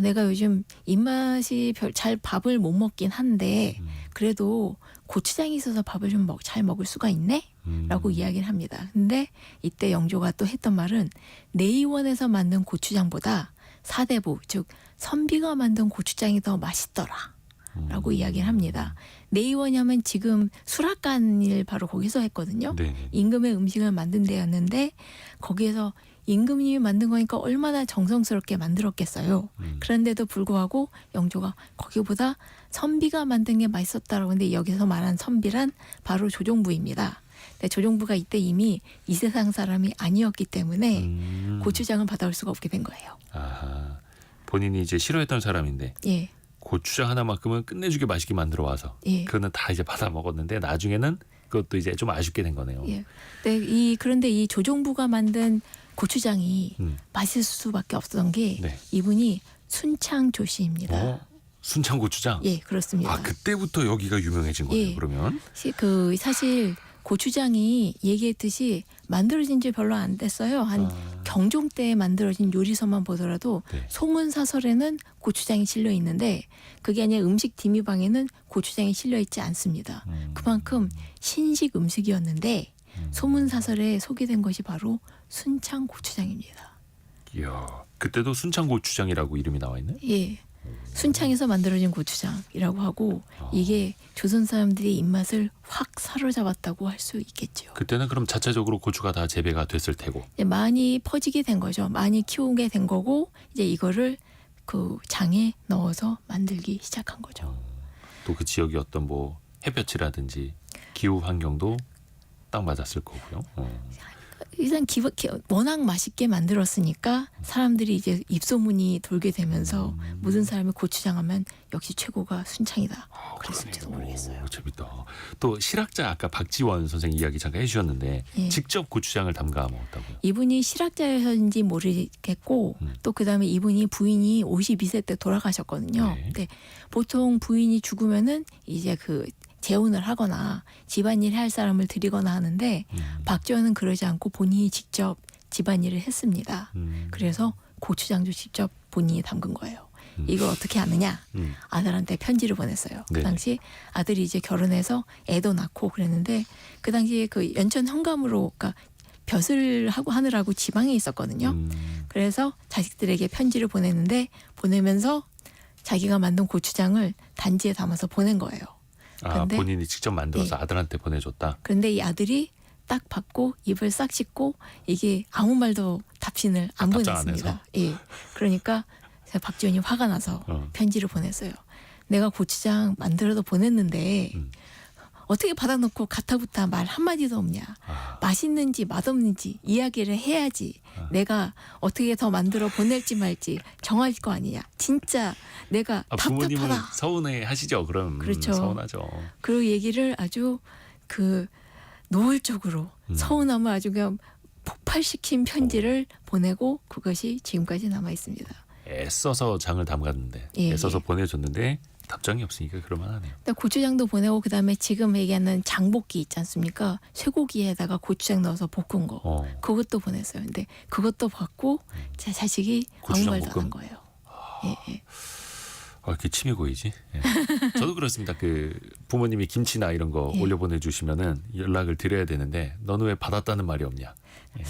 내가 요즘 입맛이 잘 밥을 못 먹긴 한데 그래도 고추장이 있어서 밥을 좀 잘 먹을 수가 있네? 라고 이야기를 합니다. 근데 이때 영조가 또 했던 말은 내의원에서 만든 고추장보다 사대부 즉 선비가 만든 고추장이 더 맛있더라 라고 이야기를 합니다. 내의원이 하면 지금 수락관을 바로 거기서 했거든요. 네. 임금의 음식을 만든 데였는데 거기에서 임금님이 만든 거니까 얼마나 정성스럽게 만들었겠어요. 그런데도 불구하고 영조가 거기보다 선비가 만든 게 맛있었다라고 하는데 여기서 말한 선비란 바로 조종부입니다. 근데 조종부가 이때 이미 이 세상 사람이 아니었기 때문에 고추장을 받아올 수가 없게 된 거예요. 아하. 본인이 이제 싫어했던 사람인데 예. 고추장 하나만큼은 끝내주게 맛있게 만들어 와서 예. 그거는 다 이제 받아 먹었는데 나중에는 그것도 이제 좀 아쉽게 된 거네요. 예. 그런데 이 조종부가 만든 고추장이 맛있을 수밖에 없었던 게 네. 이분이 순창조씨입니다. 순창 고추장. 예, 그렇습니다. 아 그때부터 여기가 유명해진 거예요. 예. 그러면 사실 고추장이 얘기했듯이 만들어진 지 별로 안 됐어요. 한 경종 때 만들어진 요리서만 보더라도 네. 소문사설에는 고추장이 실려 있는데 그게 아니라 음식 dim이방에는 고추장이 실려 있지 않습니다. 그만큼 신식 음식이었는데 소문사설에 소개된 것이 바로 순창 고추장입니다. 이야 그때도 순창 고추장이라고 이름이 나와 있네. 예. 순창에서 만들어진 고추장이라고 하고 이게 조선 사람들의 입맛을 확 사로잡았다고 할 수 있겠죠. 그때는 그럼 자체적으로 고추가 다 재배가 됐을 테고. 많이 퍼지게 된 거죠. 많이 키우게 된 거고 이제 이거를 장에 넣어서 만들기 시작한 거죠. 또 그 지역이 어떤 햇볕이라든지 기후 환경도 딱 맞았을 거고요. 일단 워낙 맛있게 만들었으니까 사람들이 이제 입소문이 돌게 되면서 모든 사람이 고추장 하면 역시 최고가 순창이다. 그랬을지도 모르겠어요. 재밌다. 또 실학자 아까 박지원 선생님 이야기 잠깐 해주셨는데 예. 직접 고추장을 담가 먹었다고요. 이분이 실학자였는지 모르겠고 또 그다음에 이분이 부인이 52세 때 돌아가셨거든요. 네. 근데 보통 부인이 죽으면은 이제 재혼을 하거나 집안일 할 사람을 들이거나 하는데 박지원은 그러지 않고 본인이 직접 집안일을 했습니다. 그래서 고추장도 직접 본인이 담근 거예요. 이걸 어떻게 아느냐? 아들한테 편지를 보냈어요. 그 네네. 당시 아들이 이제 결혼해서 애도 낳고 그랬는데 그 당시에 연천 현감으로 그러니까 벼슬 하고 하느라고 지방에 있었거든요. 그래서 자식들에게 편지를 보냈는데 보내면서 자기가 만든 고추장을 단지에 담아서 보낸 거예요. 아, 근데- 본인이 직접 만들어서 네. 아들한테 보내줬다. 그런데 이 아들이 딱 받고 입을 싹 씻고 이게 아무 말도 답신을 안 답장 안 보냈습니다. 예. 그러니까 제가 박지원이 화가 나서 편지를 보냈어요. 내가 고추장 만들어서 보냈는데 음. 어떻게 받아놓고 가타부타 말 한마디도 없냐. 아, 맛있는지 맛없는지 이야기를 해야지. 내가 어떻게 더 만들어 보낼지 말지 정할 거 아니냐. 진짜 내가 부모님은 답답하다. 서운해 하시죠. 그럼 그렇죠. 서운하죠. 그 얘기를 아주 그 노골적으로 서운함을 아주 그냥 폭발시킨 편지를 보내고 그것이 지금까지 남아 있습니다. 애써서 장을 담갔는데 예, 애써서 예. 보내줬는데 답장이 없으니까 그럴만하네요. 근데 고추장도 보내고 그다음에 지금 얘기하는 장볶이 있지 않습니까? 쇠고기에다가 고추장 넣어서 볶은 거. 그것도 보냈어요. 근데 그것도 받고 제 자식이 아무 고추장 말도 안 볶음. 한 거예요. 예, 예. 이렇게 침이 고이지. 예. 저도 그렇습니다. 그 부모님이 김치나 이런 거 예. 올려 보내주시면은 연락을 드려야 되는데 너는 왜 받았다는 말이 없냐. 예.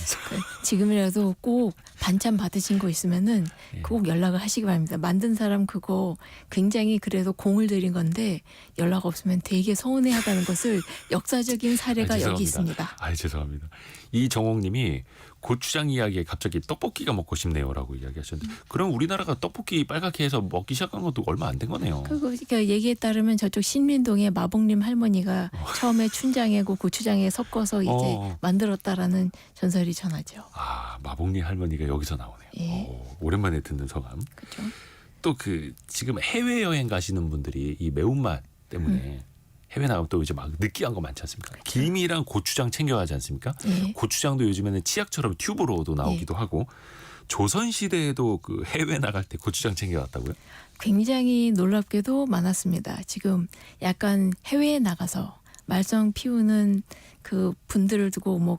지금이라도 꼭 반찬 받으신 거 있으면은 예. 꼭 연락을 하시기 바랍니다. 만든 사람 그거 굉장히 그래도 공을 들인 건데 연락 없으면 되게 서운해하다는 것을 역사적인 사례가 죄송합니다. 여기 있습니다. 죄송합니다. 이정옥님이 고추장 이야기에 갑자기 떡볶이가 먹고 싶네요라고 이야기하셨는데 그럼 우리나라가 떡볶이 빨갛게 해서 먹기 시작한 것도 얼마 안 된 거네요. 그러니까 얘기에 따르면 저쪽 신민동의 마봉님 할머니가 처음에 춘장하고 고추장에 섞어서 이제 만들었다라는 전설이 전하죠. 아, 마봉리 할머니가 여기서 나오네요. 예. 오랜만에 듣는 성함. 그렇죠. 또 그 지금 해외 여행 가시는 분들이 이 매운맛 때문에 해외 나가면 또 이제 막 느끼한 거 많지 않습니까? 그렇죠. 김이랑 고추장 챙겨가지 않습니까? 예. 고추장도 요즘에는 치약처럼 튜브로도 나오기도 하고 조선 시대에도 그 해외 나갈 때 고추장 챙겨갔다고요? 굉장히 놀랍게도 많았습니다. 지금 약간 해외에 나가서 말썽 피우는 그 분들을 두고 뭐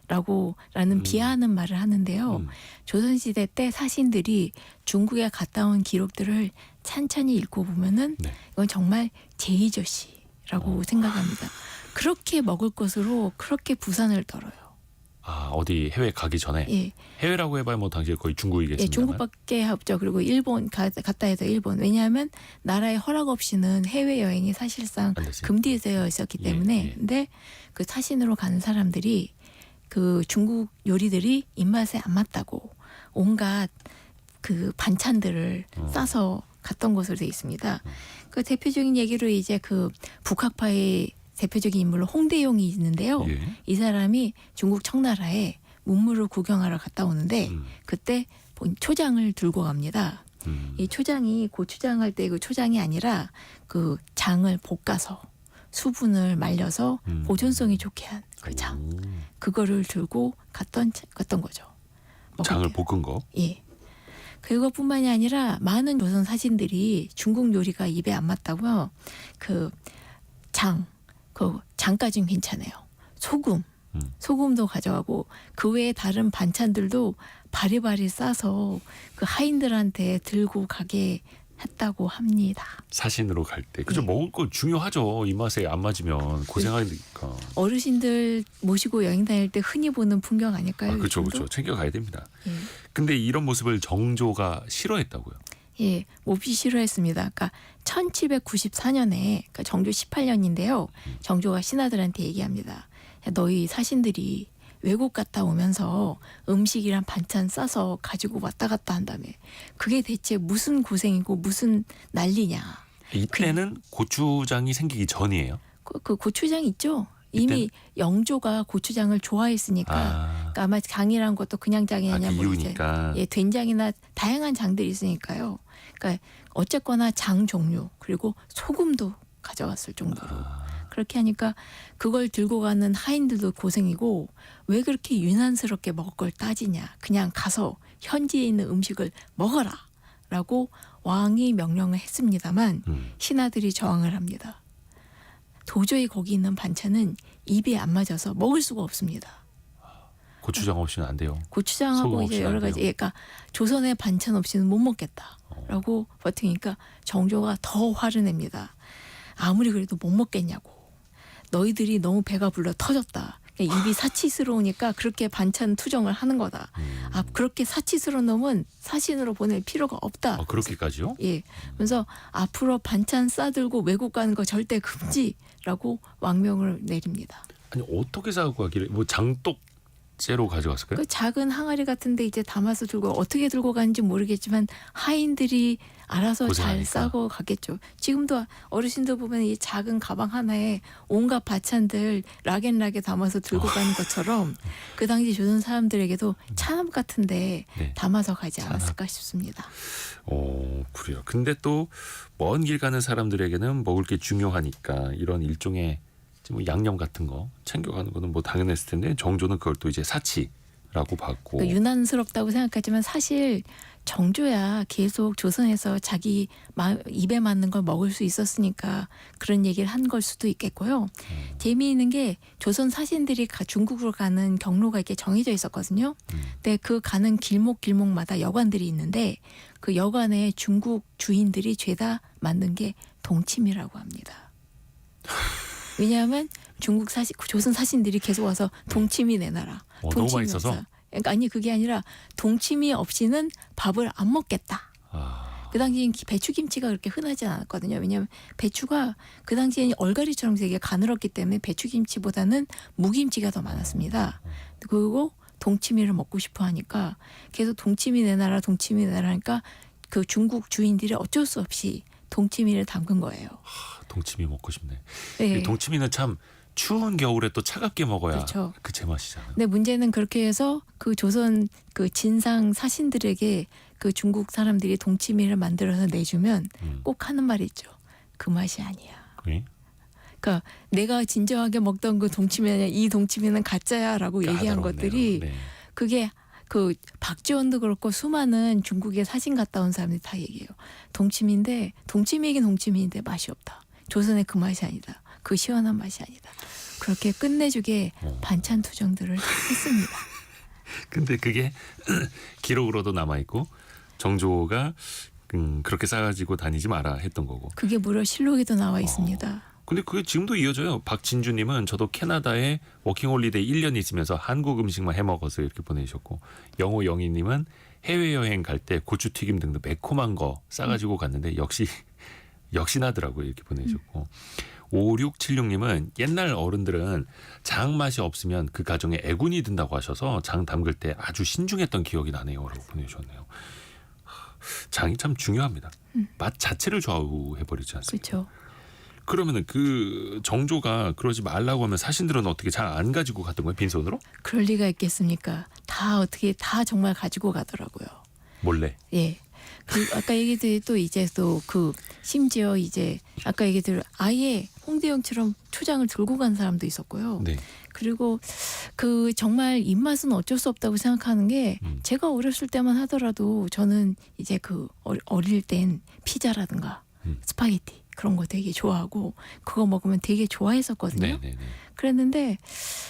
K저씨라고라는 비하하는 말을 하는데요. 조선시대 때 사신들이 중국에 갔다 온 기록들을 찬찬히 읽고 보면은 네. 이건 정말 제이저씨라고 생각합니다. 그렇게 먹을 것으로 그렇게 부산을 떨어요. 아, 어디 해외 가기 전에 예. 해외라고 해봐야 뭐 당시에 거의 중국이겠습니다. 예, 중국밖에 없죠. 그리고 일본 갔다 해서 일본. 왜냐하면 나라의 허락 없이는 해외 여행이 사실상 안 됐어요. 금지되어 있었기 예, 때문에. 예. 근데 그 사신으로 가는 사람들이 그 중국 요리들이 입맛에 안 맞다고 온갖 그 반찬들을 싸서 갔던 것으로 되어 있습니다. 그 대표적인 얘기로 이제 그 북학파의 대표적인 인물로 홍대용이 있는데요. 예. 이 사람이 중국 청나라에 문물을 구경하러 갔다 오는데 그때 초장을 들고 갑니다. 이 초장이 고추장 할 때 그 초장이 아니라 그 장을 볶아서 수분을 말려서 보존성이 좋게 한 그 장. 그거를 들고 갔던 거죠. 장을 먹을 때. 볶은 거. 예. 그것뿐만이 아니라 많은 조선 사신들이 중국 요리가 입에 안 맞다고요. 그 장까지는 괜찮아요. 소금도 가져가고 그 외에 다른 반찬들도 바리바리 싸서 그 하인들한테 들고 가게 했다고 합니다. 사신으로 갈 때. 그죠. 예. 먹을 거 중요하죠. 입맛에 안 맞으면 고생하니까. 어르신들 모시고 여행 다닐 때 흔히 보는 풍경 아닐까요? 그렇죠. 요즘도? 그렇죠. 챙겨가야 됩니다. 예. 근데 이런 모습을 정조가 싫어했다고요. 예, 몹시 싫어했습니다. 그러니까 1794년에 그러니까 정조 18년인데요. 정조가 신하들한테 얘기합니다. 야, 너희 사신들이 외국 갔다 오면서 음식이랑 반찬 싸서 가지고 왔다 갔다 한다며. 그게 대체 무슨 고생이고 무슨 난리냐. 이때는 고추장이 생기기 전이에요. 그 고추장 있죠? 이미 영조가 고추장을 좋아했으니까 그러니까 아마 장이란 것도 그냥 장이 아니냐 그 뭐 이제 이유니까. 예, 된장이나 다양한 장들이 있으니까요. 그러니까 어쨌거나 장 종류 그리고 소금도 가져갔을 정도로 그렇게 하니까 그걸 들고 가는 하인들도 고생이고 왜 그렇게 유난스럽게 먹을 걸 따지냐. 그냥 가서 현지에 있는 음식을 먹어라라고 왕이 명령을 했습니다만 신하들이 저항을 합니다. 도저히 거기 있는 반찬은 입에 안 맞아서 먹을 수가 없습니다. 고추장 없이는 안 돼요. 고추장하고 소금 이제 없이는 여러 안 가지, 돼요. 그러니까 조선의 반찬 없이는 못 먹겠다라고 버티니까 정조가 더 화를 냅니다. 아무리 그래도 못 먹겠냐고. 너희들이 너무 배가 불러 터졌다. 그러니까 입이 사치스러우니까 그렇게 반찬 투정을 하는 거다. 아, 그렇게 사치스러운 놈은 사신으로 보낼 필요가 없다. 그렇게까지요? 예. 그래서 앞으로 반찬 싸들고 외국 가는 거 절대 금지라고 왕명을 내립니다. 아니 어떻게 싸고 가기를 뭐 장독째로 가져갔을까요? 그 작은 항아리 같은데 이제 담아서 들고 어떻게 들고 가는지 모르겠지만 하인들이 알아서 잘 고생하니까. 싸고 가겠죠. 지금도 어르신들 보면 이 작은 가방 하나에 온갖 반찬들 락앤락에 담아서 들고 가는 것처럼 그 당시 조선 사람들에게도 찬압 같은데 네. 담아서 가지 찬압. 않았을까 싶습니다. 그래요. 근데 또 먼 길 가는 사람들에게는 먹을 게 중요하니까 이런 일종의 뭐 양념 같은 거 챙겨가는 거는 뭐 당연했을 텐데 정조는 그걸 또 이제 사치라고 봤고. 그러니까 유난스럽다고 생각하지만 사실 정조야 계속 조선에서 자기 입에 맞는 걸 먹을 수 있었으니까 그런 얘기를 한 걸 수도 있겠고요. 재미있는 게 조선 사신들이 중국으로 가는 경로가 이렇게 정해져 있었거든요. 근데 그 가는 길목마다 여관들이 있는데 그 여관에 중국 주인들이 죄다 만든 게 동치미라고 합니다. 왜냐하면 조선 사신들이 계속 와서 동치미 내놔라. 너무 맛있어서? 없어. 그러니까 아니 그게 아니라 동치미 없이는 밥을 안 먹겠다. 그 당시엔 배추김치가 그렇게 흔하지 않았거든요. 왜냐하면 배추가 그 당시에는 얼갈이처럼 되게 가늘었기 때문에 배추김치보다는 무김치가 더 많았습니다. 그리고 동치미를 먹고 싶어 하니까 계속 동치미 내놔라 하니까 그 중국 주인들이 어쩔 수 없이 동치미를 담근 거예요. 동치미 먹고 싶네. 네. 이 동치미는 참 추운 겨울에 또 차갑게 먹어야 그렇죠. 그 제맛이잖아요. 근데 문제는 그렇게 해서 그 조선 그 진상 사신들에게 그 중국 사람들이 동치미를 만들어서 내주면 꼭 하는 말이 있죠. 그 맛이 아니야. 예? 그러니까 내가 진정하게 먹던 그 동치미 아니야. 이 동치미는 가짜야라고 얘기한 까다롭네요. 것들이 네. 그게 그 박지원도 그렇고 수많은 중국에 사신 갔다 온 사람들이 다 얘기해요. 동치미인데 동치미이긴 동치미인데 맛이 없다. 조선의 그 맛이 아니다. 그 시원한 맛이 아니다. 그렇게 끝내주게 반찬 투정들을 했습니다. 근데 그게 기록으로도 남아 있고 정조가 그렇게 싸가지고 다니지 마라 했던 거고. 그게 무려 실록에도 나와 있습니다. 근데 그게 지금도 이어져요. 박진주님은 저도 캐나다에 워킹홀리데이 1년 있으면서 한국 음식만 해먹어서 이렇게 보내주셨고, 영호 영희님은 해외여행 갈 때 고추튀김 등등 매콤한 거 싸가지고 갔는데 역시 나더라고요. 이렇게 보내주셨고, 5676님은 옛날 어른들은 장 맛이 없으면 그 가정에 애군이 든다고 하셔서 장 담글 때 아주 신중했던 기억이 나네요. 라고 보내주셨네요. 장이 참 중요합니다. 맛 자체를 좌우해버리지 않습니까? 그렇죠. 그러면은 그 정조가 그러지 말라고 하면 사신들은 어떻게 장 안 가지고 갔던 거예요? 빈손으로? 그럴 리가 있겠습니까? 다 정말 가지고 가더라고요. 몰래. 예. 그리고 아까 얘기들 또 이제 또 그 심지어 이제 아까 얘기들 아예 홍대영처럼 초장을 들고 간 사람도 있었고요. 네. 그리고 그 정말 입맛은 어쩔 수 없다고 생각하는 게 제가 어렸을 때만 하더라도 저는 이제 그 어릴 땐 피자라든가 스파게티 그런 거 되게 좋아하고 그거 먹으면 되게 좋아했었거든요. 네네네. 그랬는데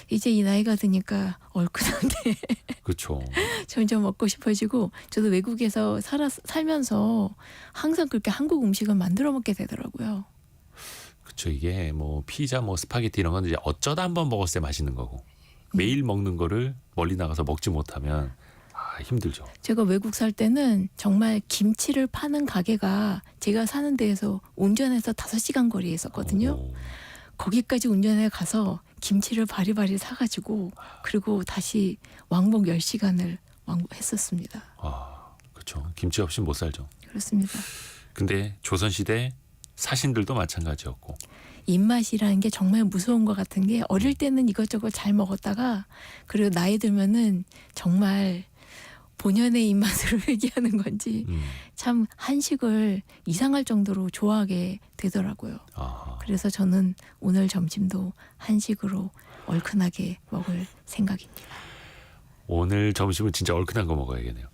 이제 이 나이가 드니까 얼큰한 게 그렇죠. 점점 먹고 싶어지고 저도 외국에서 살면서 항상 그렇게 한국 음식을 만들어 먹게 되더라고요. 그렇죠. 이게 뭐 피자, 뭐 스파게티 이런 건 이제 어쩌다 한번 먹었을 때 맛있는 거고 매일 먹는 거를 멀리 나가서 먹지 못하면 힘들죠. 제가 외국 살 때는 정말 김치를 파는 가게가 제가 사는 데에서 운전해서 5시간 거리에 있었거든요. 오. 거기까지 운전해 가서 김치를 바리바리 사가지고 그리고 다시 왕복 10시간을 했었습니다. 그렇죠. 김치 없이 못 살죠. 그렇습니다. 근데 조선시대 사신들도 마찬가지였고. 입맛이라는 게 정말 무서운 것 같은 게 어릴 때는 이것저것 잘 먹었다가 그리고 나이 들면은 정말 본연의 입맛을 회귀하는 건지 참 한식을 이상할 정도로 좋아하게 되더라고요. 그래서 저는 오늘 점심도 한식으로 얼큰하게 먹을 생각입니다. 오늘 점심은 진짜 얼큰한 거 먹어야겠네요.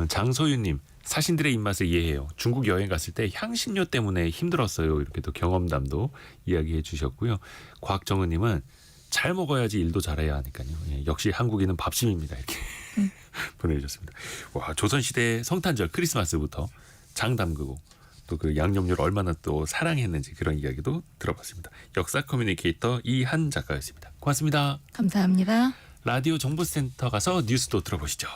장소윤님, 사신들의 입맛을 이해해요. 중국 여행 갔을 때 향신료 때문에 힘들었어요. 이렇게 또 경험담도 이야기해 주셨고요. 곽정은님은 잘 먹어야지 일도 잘해야 하니까요. 예, 역시 한국인은 밥심입니다. 이렇게 보내주셨습니다. 와, 조선시대 성탄절 크리스마스부터 장 담그고 또 그 양념류를 얼마나 또 사랑했는지 그런 이야기도 들어봤습니다. 역사 커뮤니케이터 이한 작가였습니다. 고맙습니다. 감사합니다. 라디오 정보센터 가서 뉴스도 들어보시죠.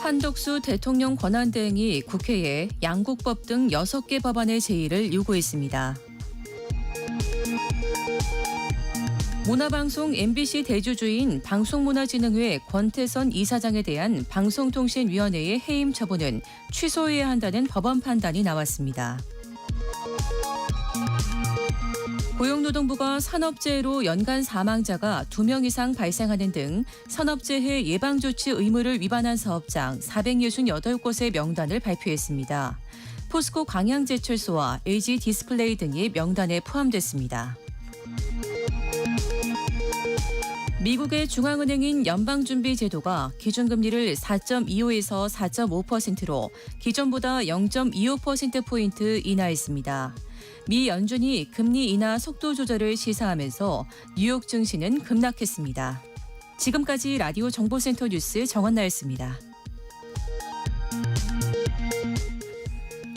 한덕수 대통령 권한대행이 국회에 양국법 등 6개 법안의 제의를 요구했습니다. 문화방송 MBC 대주주인 방송문화진흥회 권태선 이사장에 대한 방송통신위원회의 해임 처분은 취소해야 한다는 법원 판단이 나왔습니다. 고용노동부가 산업재해로 연간 사망자가 2명 이상 발생하는 등 산업재해 예방조치 의무를 위반한 사업장 468곳의 명단을 발표했습니다. 포스코 광양제철소와 LG 디스플레이 등이 명단에 포함됐습니다. 미국의 중앙은행인 연방준비제도가 기준금리를 4.25에서 4.5%로 기존보다 0.25%포인트 인하했습니다. 미 연준이 금리 인하 속도 조절을 시사하면서 뉴욕 증시는 급락했습니다. 지금까지 라디오 정보센터 뉴스 정원나였습니다.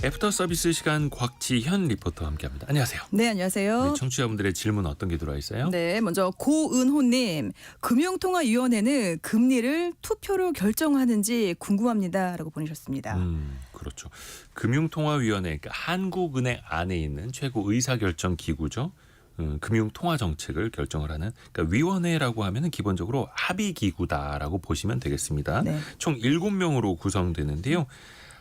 애프터 서비스 시간 곽지현 리포터와 함께합니다. 안녕하세요. 네, 안녕하세요. 우리 청취자분들의 질문 어떤 게 들어와 있어요? 네, 먼저 고은호님, 금융통화위원회는 금리를 투표로 결정하는지 궁금합니다라고 보내셨습니다. 그렇죠. 금융통화위원회, 그러니까 한국은행 안에 있는 최고 의사결정 기구죠. 금융통화정책을 결정을 하는, 그러니까 위원회라고 하면은 기본적으로 합의기구다라고 보시면 되겠습니다. 네. 총 7명으로 구성되는데요.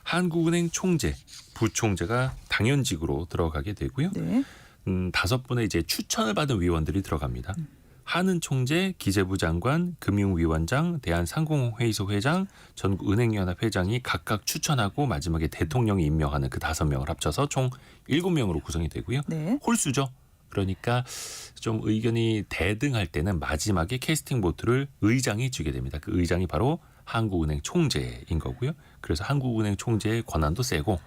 한국은행 총재, 부총재가 당연직으로 들어가게 되고요. 네. 5분의 이제 추천을 받은 위원들이 들어갑니다. 한은 총재, 기재부 장관, 금융위원장, 대한상공회의소 회장, 전국은행연합 회장이 각각 추천하고 마지막에 대통령이 임명하는 그 5명을 합쳐서 총 7명으로 구성이 되고요. 네. 홀수죠. 그러니까 좀 의견이 대등할 때는 마지막에 캐스팅 보트를 의장이 쥐게 됩니다. 그 의장이 바로 한국은행 총재인 거고요. 그래서 한국은행 총재의 권한도 세고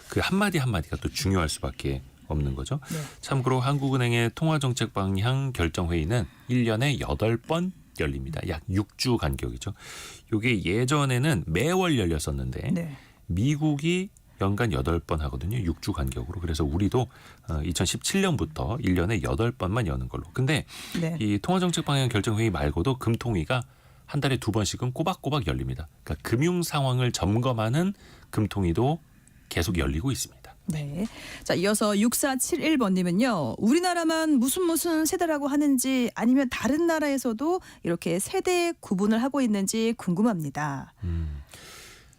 그 한마디 한마디가 또 중요할 수밖에 없는 거죠. 네. 참고로 한국은행의 통화정책 방향 결정회의는 1년에 8번 열립니다. 약 6주 간격이죠. 이게 예전에는 매월 열렸었는데 네. 미국이 연간 8번 하거든요. 6주 간격으로. 그래서 우리도 2017년부터 1년에 8번만 여는 걸로. 근데 네. 이 통화정책 방향 결정회의 말고도 금통위가 한 달에 2번씩은 꼬박꼬박 열립니다. 그러니까 금융 상황을 점검하는 금통위도 계속 열리고 있습니다. 네. 자, 이어서 6471번님은요. 우리나라만 무슨 세대라고 하는지 아니면 다른 나라에서도 이렇게 세대 구분을 하고 있는지 궁금합니다.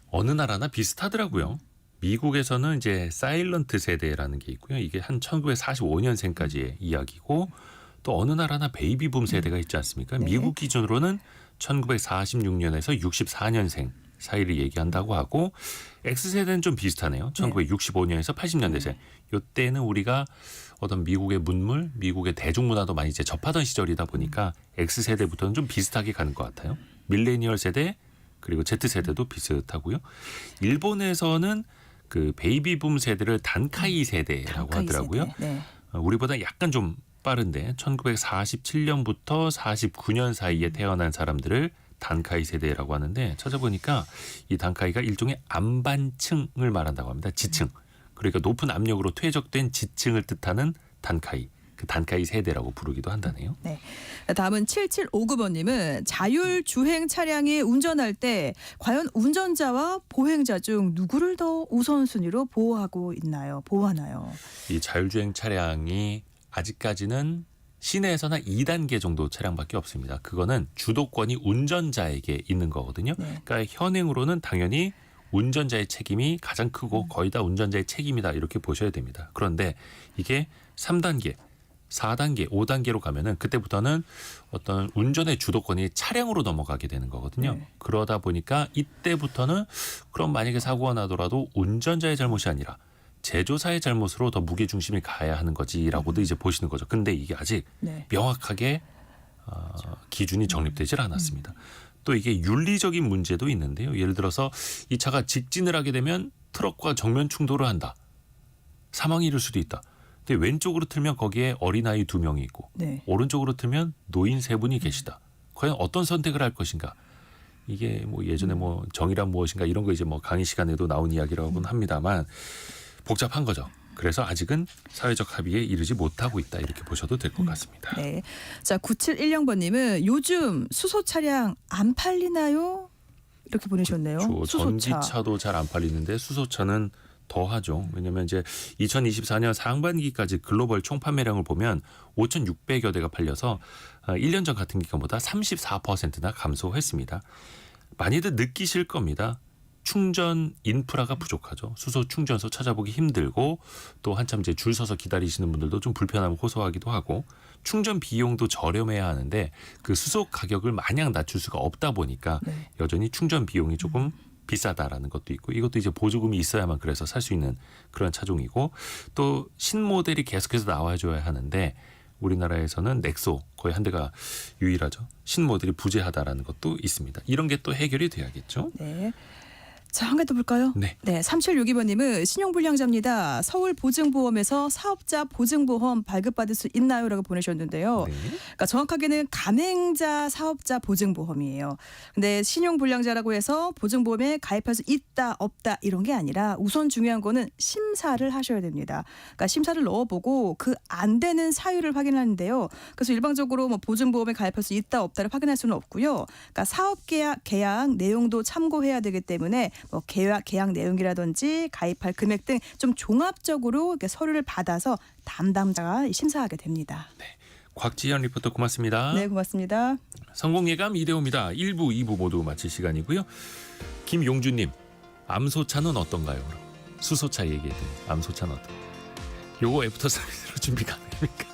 어느 나라나 비슷하더라고요. 미국에서는 이제 사일런트 세대라는 게 있고요. 이게 한 1945년생까지의 이야기고 또 어느 나라나 베이비붐 세대가 있지 않습니까? 네. 미국 기준으로는 1946년에서 64년생 사이를 얘기한다고 하고 X세대는 좀 비슷하네요. 1965년에서 80년대생. 이때는 우리가 어떤 미국의 문물, 미국의 대중문화도 많이 이제 접하던 시절이다 보니까 X세대부터는 좀 비슷하게 가는 것 같아요. 밀레니얼 세대 그리고 Z세대도 비슷하고요. 일본에서는 그 베이비붐 세대를 단카이 세대라고 단카이 하더라고요. 세대. 네. 우리보다 약간 좀 빠른데 1947년부터 49년 사이에 태어난 사람들을 단카이 세대라고 하는데 찾아보니까 이 단카이가 일종의 안반층을 말한다고 합니다. 지층. 그러니까 높은 압력으로 퇴적된 지층을 뜻하는 단카이. 그 단카이 세대라고 부르기도 한다네요. 네. 다음은 7759번님은 자율주행 차량이 운전할 때 과연 운전자와 보행자 중 누구를 더 우선순위로 보호하나요? 이 자율주행 차량이 아직까지는 시내에서는 2단계 정도 차량밖에 없습니다. 그거는 주도권이 운전자에게 있는 거거든요. 네. 그러니까 현행으로는 당연히 운전자의 책임이 가장 크고 거의 다 운전자의 책임이다 이렇게 보셔야 됩니다. 그런데 이게 3단계, 4단계, 5단계로 가면은 그때부터는 어떤 운전의 주도권이 차량으로 넘어가게 되는 거거든요. 네. 그러다 보니까 이때부터는 그럼 만약에 사고가 나더라도 운전자의 잘못이 아니라 제조사의 잘못으로 더 무게중심이 가야 하는 거지라고도 이제 보시는 거죠. 근데 이게 아직 네. 명확하게 기준이 정립되질 않았습니다. 또 이게 윤리적인 문제도 있는데요. 예를 들어서 이 차가 직진을 하게 되면 트럭과 정면 충돌을 한다. 사망이 이를 수도 있다. 근데 왼쪽으로 틀면 거기에 어린아이 2명이 있고 네. 오른쪽으로 틀면 노인 3분이 계시다. 과연 어떤 선택을 할 것인가. 이게 뭐 예전에 뭐 정의란 무엇인가 이런 거 이제 뭐 강의 시간에도 나온 이야기라고는 합니다만 복잡한 거죠. 그래서 아직은 사회적 합의에 이르지 못하고 있다 이렇게 보셔도 될 것 같습니다. 네. 자, 9710번님은 요즘 수소 차량 안 팔리나요? 이렇게 보내셨네요. 전기차도 잘 안 팔리는데 수소차는 더 하죠. 왜냐하면 이제 2024년 상반기까지 글로벌 총 판매량을 보면 5,600여 대가 팔려서 1년 전 같은 기간보다 34%나 감소했습니다. 많이들 느끼실 겁니다. 충전 인프라가 부족하죠. 수소 충전소 찾아보기 힘들고 또 한참 이제 줄 서서 기다리시는 분들도 좀 불편함을 호소하기도 하고 충전 비용도 저렴해야 하는데 그 수소 가격을 마냥 낮출 수가 없다 보니까 네. 여전히 충전 비용이 조금 비싸다라는 것도 있고 이것도 이제 보조금이 있어야만 그래서 살 수 있는 그런 차종이고 또 신모델이 계속해서 나와줘야 하는데 우리나라에서는 넥소 거의 한 대가 유일하죠. 신모델이 부재하다라는 것도 있습니다. 이런 게 또 해결이 돼야겠죠. 네. 자, 한 개 더 볼까요? 네. 네, 3762번님은 신용불량자입니다. 서울보증보험에서 사업자 보증보험 발급받을 수 있나요? 라고 보내셨는데요. 네. 그러니까 정확하게는 가맹자 사업자 보증보험이에요. 근데 신용불량자라고 해서 보증보험에 가입할 수 있다 없다 이런 게 아니라 우선 중요한 거는 심사를 하셔야 됩니다. 그러니까 심사를 넣어보고 그 안 되는 사유를 확인하는데요. 그래서 일방적으로 뭐 보증보험에 가입할 수 있다 없다를 확인할 수는 없고요. 그러니까 사업계약 내용도 참고해야 되기 때문에 뭐 계약 내용이라든지 가입할 금액 등 좀 종합적으로 이렇게 서류를 받아서 담당자가 심사하게 됩니다. 곽지연 리포터 고맙습니다. 네, 고맙습니다. 성공예감 2대5입니다. 1부, 2부 모두 마칠 시간이고요. 김용준님, 암소차는 어떤가요? 수소차 얘기해드린 암소차는 어떤가요? 요거 애프터 서비스로 준비 가능합니까?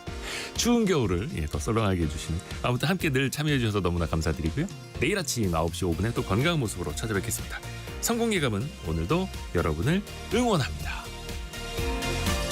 추운 겨울을 더 썰렁하게 해주시는 아무튼 함께 늘 참여해 주셔서 너무나 감사드리고요. 내일 아침 9시 5분에 또 건강한 모습으로 찾아뵙겠습니다. 성공예감은 오늘도 여러분을 응원합니다.